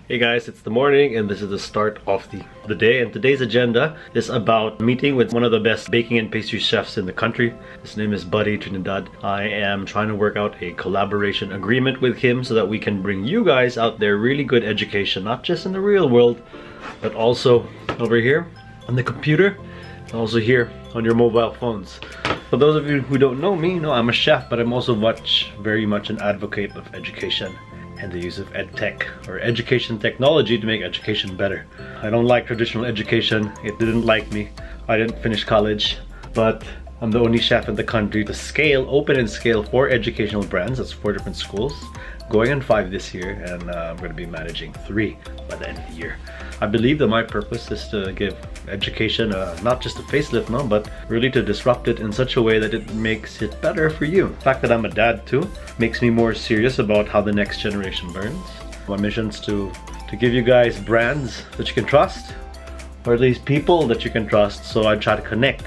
Hey guys, it's the morning and this is the start of the day, and today's agenda is about meeting with one of the best baking and pastry chefs in the country. His name is Buddy Trinidad. I am trying to work out a collaboration agreement with him so that we can bring you guys out there really good education, not just in the real world, but also over here on the computer and also here on your mobile phones. For those of you who don't know me, I'm a chef, but I'm also very much an advocate of education and the use of edtech or education technology to make education better. I don't like traditional education. It didn't like me. I didn't finish college, but I'm the only chef in the country to open and scale 4 educational brands. That's 4 different schools, going on 5 this year, and I'm going to be managing 3 by the end of the year. I believe that my purpose is to give education not just a facelift, but really to disrupt it in such a way that it makes it better for you. The fact that I'm a dad too makes me more serious about how the next generation learns. My mission is to give you guys brands that you can trust, or at least people that you can trust. So I try to connect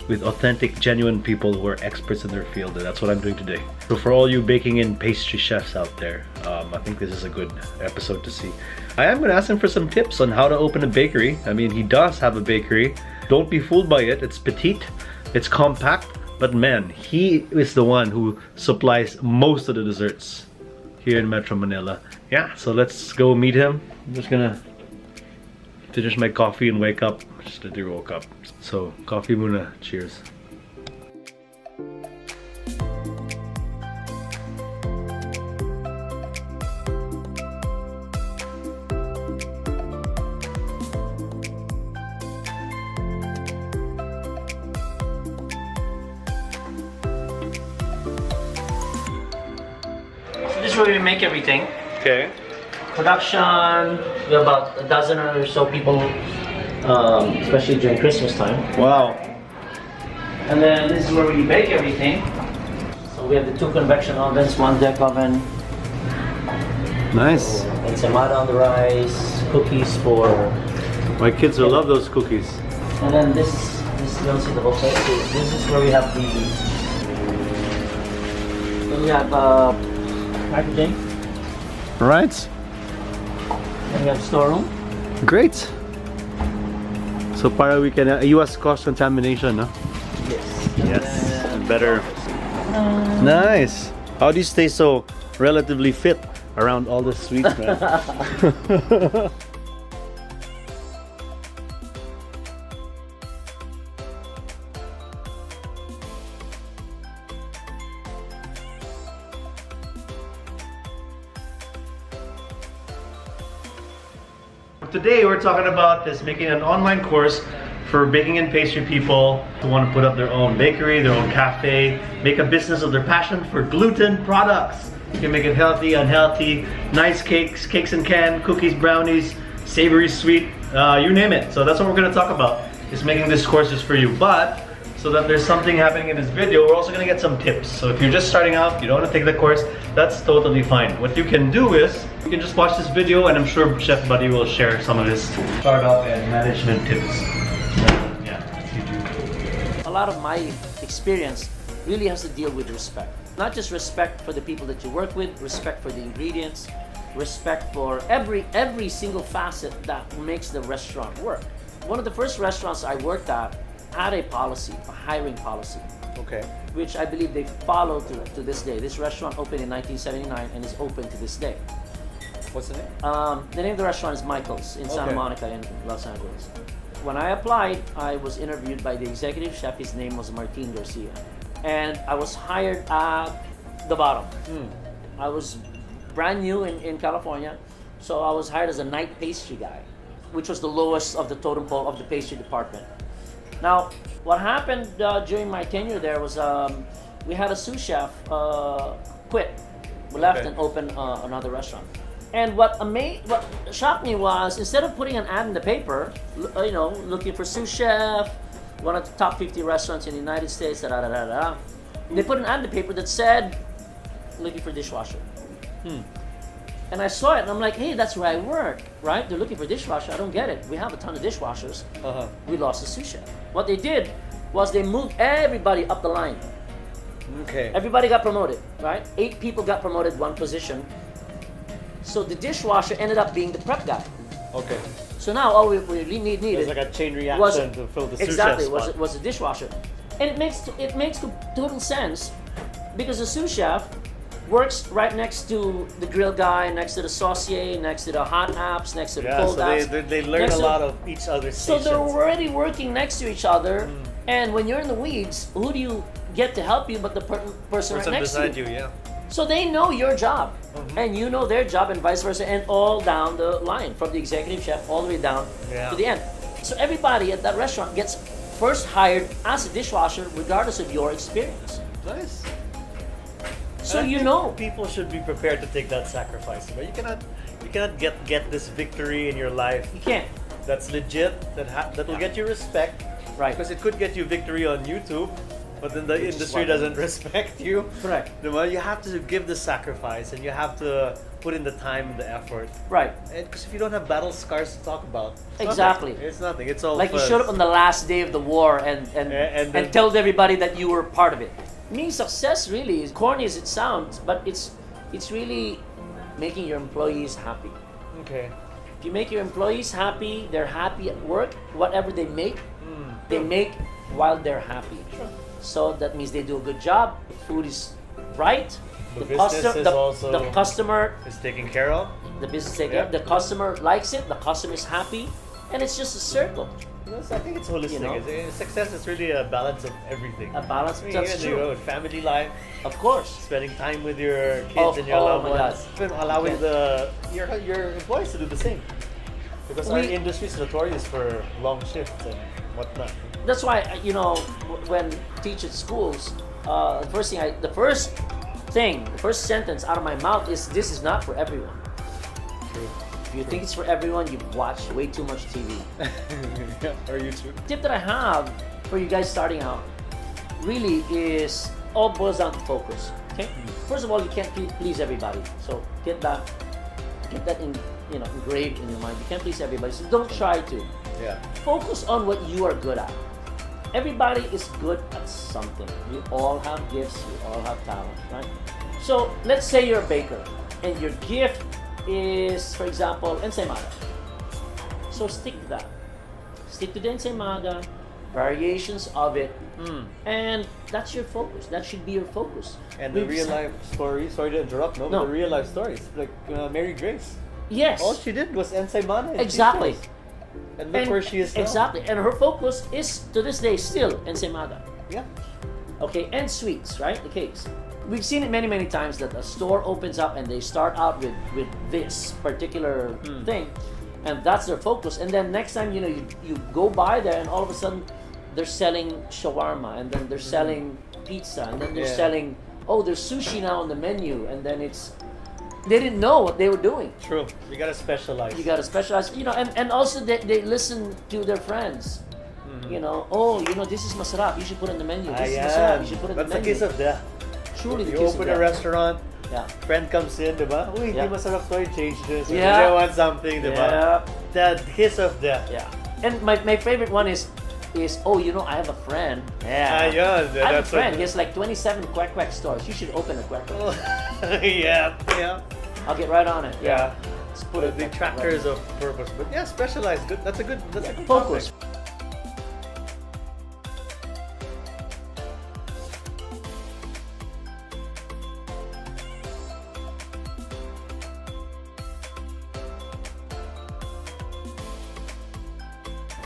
with authentic, genuine people who are experts in their field, and that's what I'm doing today. So for all you baking and pastry chefs out there, I think this is a good episode to see. I am going to ask him for some tips on how to open a bakery. I mean, he does have a bakery. Don't be fooled by it. It's petite, it's compact, but man, he is the one who supplies most of the desserts here in Metro Manila. Yeah, so let's go meet him. I'm just gonna finish my coffee and wake up. Just literally woke up. So, coffee muna. Cheers. So this is where we make everything. Okay. Production, we have about a dozen or so people, especially during Christmas time. Wow. And then this is where we bake everything. So we have the 2 convection ovens, 1 deck oven. Nice. So, ensaymada on the rice, cookies for... My kids will love those cookies. And then this you don't see the whole place. This is where we have the... Then we have packaging. Right. Then we have storeroom. Great. So para we can iwas cross-contamination, no? Yes. Yes. And better. Nice. How do you stay so relatively fit around all the sweets, man? Today we're talking about making an online course for baking and pastry people who want to put up their own bakery, their own cafe, make a business of their passion for gluten products. You can make it healthy, unhealthy, nice cakes and can, cookies, brownies, savory, sweet, you name it. So that's what we're going to talk about, is making this course just for you. But so that there's something happening in this video, we're also going to get some tips. So if you're just starting out, you don't want to take the course, that's totally fine. What you can do is, you can just watch this video, and I'm sure Chef Buddy will share some of his startup and management tips. Yeah, you do. A lot of my experience really has to deal with respect. Not just respect for the people that you work with, respect for the ingredients, respect for every single facet that makes the restaurant work. One of the first restaurants I worked at had a policy, a hiring policy. Okay. Which I believe they follow to this day. This restaurant opened in 1979 and is open to this day. What's the name? The name of the restaurant is Michael's in Santa Monica in Los Angeles. When I applied, I was interviewed by the executive chef. His name was Martin Garcia. And I was hired at the bottom. I was brand new in California, so I was hired as a night pastry guy, which was the lowest of the totem pole of the pastry department. Now, what happened during my tenure there was we had a sous chef quit, left and opened another restaurant. And what shocked me was, instead of putting an ad in the paper, looking for sous chef, one of the top 50 restaurants in the United States, they put an ad in the paper that said, looking for dishwasher. And I saw it and I'm like, hey, that's where I work, right? They're looking for dishwasher. I don't get it. We have a ton of dishwashers. We lost a sous chef. What they did was they moved everybody up the line. Okay. Everybody got promoted, right? 8 people got promoted, 1 position. So the dishwasher ended up being the prep guy. Okay. So now all we really needed It's like a chain reaction was to fill the sous exactly chef spot. was a dishwasher, and it makes total sense because the sous chef works right next to the grill guy, next to the saucier, next to the hot apps, next to the cold so apps. they learn next a to- lot of each other's So stations. they're already working next to each other, and when you're in the weeds, who do you get to help you but the person right next to beside you? you, yeah. So they know your job, and you know their job, and vice versa, and all down the line, from the executive chef all the way down to the end. So everybody at that restaurant gets first hired as a dishwasher, regardless of your experience. Nice. So And I you think know, people should be prepared to take that sacrifice. But you cannot get this victory in your life you can't. that's legit, that will get you respect. Right. Because it could get you victory on YouTube, but then the industry what- doesn't respect you. Correct. Well, you have to give the sacrifice, and you have to put in the time and the effort. Right. Because if you don't have battle scars to talk about, it's Exactly. nothing. It's nothing. It's all Like you fuzz. showed up on the last day of the war and then- told everybody that you were part of it. I mean, success really is corny as it sounds, but it's really making your employees happy. Okay. If you make your employees happy, they're happy at work. Whatever they make while they're happy. So that means they do a good job. The food is right. The business is also the customer, is taken care of. the business take Yeah. The customer likes it. The customer is happy, and it's just a circle. Yes, I think it's holistic. You know? Success is really a balance of everything. A balance. I mean, That's you know, true. with family life, Of course. spending time with your kids and your oh loved my ones, God. even allowing Okay. your employees to do the same. Because our We- industry is notorious for long shifts and whatnot. That's why when teach at schools, the first sentence out of my mouth is, "This is not for everyone." True. If you think it's for everyone, you've watched way too much TV. Or YouTube. Tip that I have for you guys starting out really is all boils down to focus. Okay. First of all, you can't please everybody, so get that engraved in your mind. You can't please everybody, so don't try to. Yeah. Focus on what you are good at. Everybody is good at something. You all have gifts, you all have talent, right? So let's say you're a baker and your gift is, for example, ensaymada. So stick to that. Stick to the ensaymada, variations of it, and that's your focus. That should be your focus. And the We've real sa- life story, sorry to interrupt, no, No. but the real life stories, like Mary Grace. Yes. All she did was ensaymada. And Exactly. cheese toast. And look where she is now. Exactly. And her focus is, to this day, still ensaymada. Yeah. Okay, and sweets, right? The cakes. We've seen it many, many times that a store opens up and they start out with this particular thing, and that's their focus. And then next time, you go by there, and all of a sudden, they're selling shawarma, and then they're selling pizza, and then they're Yeah. selling, there's sushi now on the menu, and then they didn't know what they were doing. True. You gotta specialize. You gotta specialize, and also they listen to their friends. This is masarap. You should put it in the menu. This is masarap. You should put it in That's the the menu. kiss of death. Truly, the You kiss of open a death. restaurant, Yeah. friend comes in, diba? Uy, Yeah. di masarap to, change this. Or Yeah. they want something, diba? Yeah. That kiss of death. Yeah. And my favorite one is I have a friend. Yeah. Ayun, I have a that's friend. He what- has like 27 quack quack stores. You should open a quack quack. yeah. I'll get right on it. Yeah. Let's put it The detractors of purpose. But yeah, specialized. Good. That's a good focus. topic.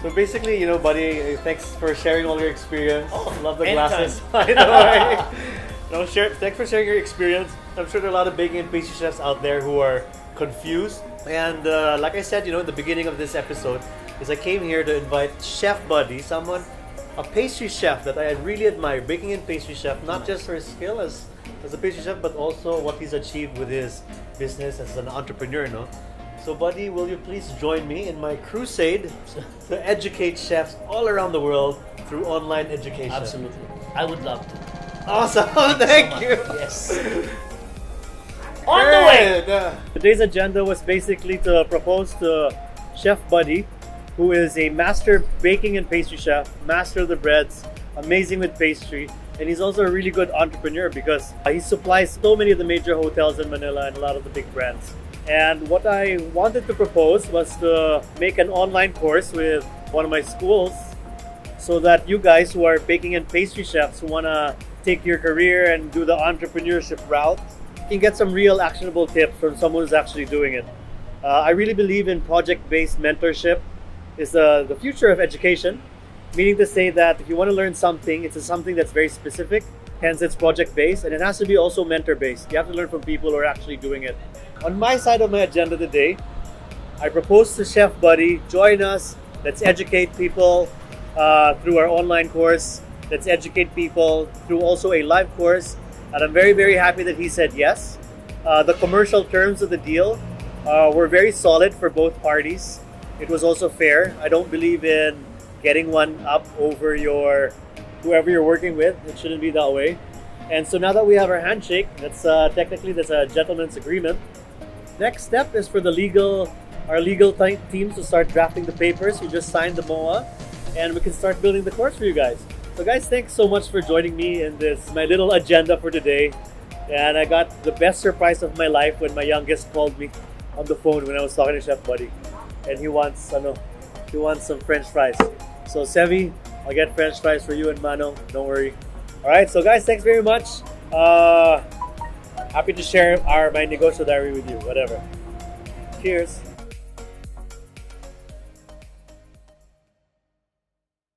So basically, buddy, thanks for sharing all your experience. Love the anytime. glasses. By the way. Thanks for sharing your experience. I'm sure there are a lot of baking and pastry chefs out there who are confused. And like I said, in the beginning of this episode, is I came here to invite Chef Buddy, a pastry chef that I really admire, baking and pastry chef, not just for his skill as a pastry chef, but also what he's achieved with his business as an entrepreneur, no? So, Buddy, will you please join me in my crusade to educate chefs all around the world through online education? Absolutely. I would love to. Awesome! Thank you! Yes. On the way! Today's agenda was basically to propose to Chef Buddy, who is a master baking and pastry chef, master of the breads, amazing with pastry, and he's also a really good entrepreneur because he supplies so many of the major hotels in Manila and a lot of the big brands. And what I wanted to propose was to make an online course with one of my schools so that you guys who are baking and pastry chefs who want to take your career and do the entrepreneurship route can get some real actionable tips from someone who's actually doing it. I really believe in project-based mentorship is the future of education, meaning to say that if you want to learn something, it's something that's very specific, hence it's project-based, and it has to be also mentor-based. You have to learn from people who are actually doing it. On my side of my agenda today, I propose to Chef Buddy, join us, let's educate people through our online course, let's educate people through also a live course, and I'm very, very happy that he said yes. The commercial terms of the deal were very solid for both parties. It was also fair. I don't believe in getting one up over whoever you're working with. It shouldn't be that way. And so now that we have our handshake, that's a gentleman's agreement. Next step is for our legal teams to start drafting the papers. You just signed the MOA, and we can start building the course for you guys. So guys, thanks so much for joining me in my little agenda for today. And I got the best surprise of my life when my youngest called me on the phone when I was talking to Chef Buddy, and he wants some French fries. So Sevi, I'll get French fries for you and Mano. Don't worry. All right. So guys, thanks very much. Happy to share my negosyo diary with you. Whatever. Cheers.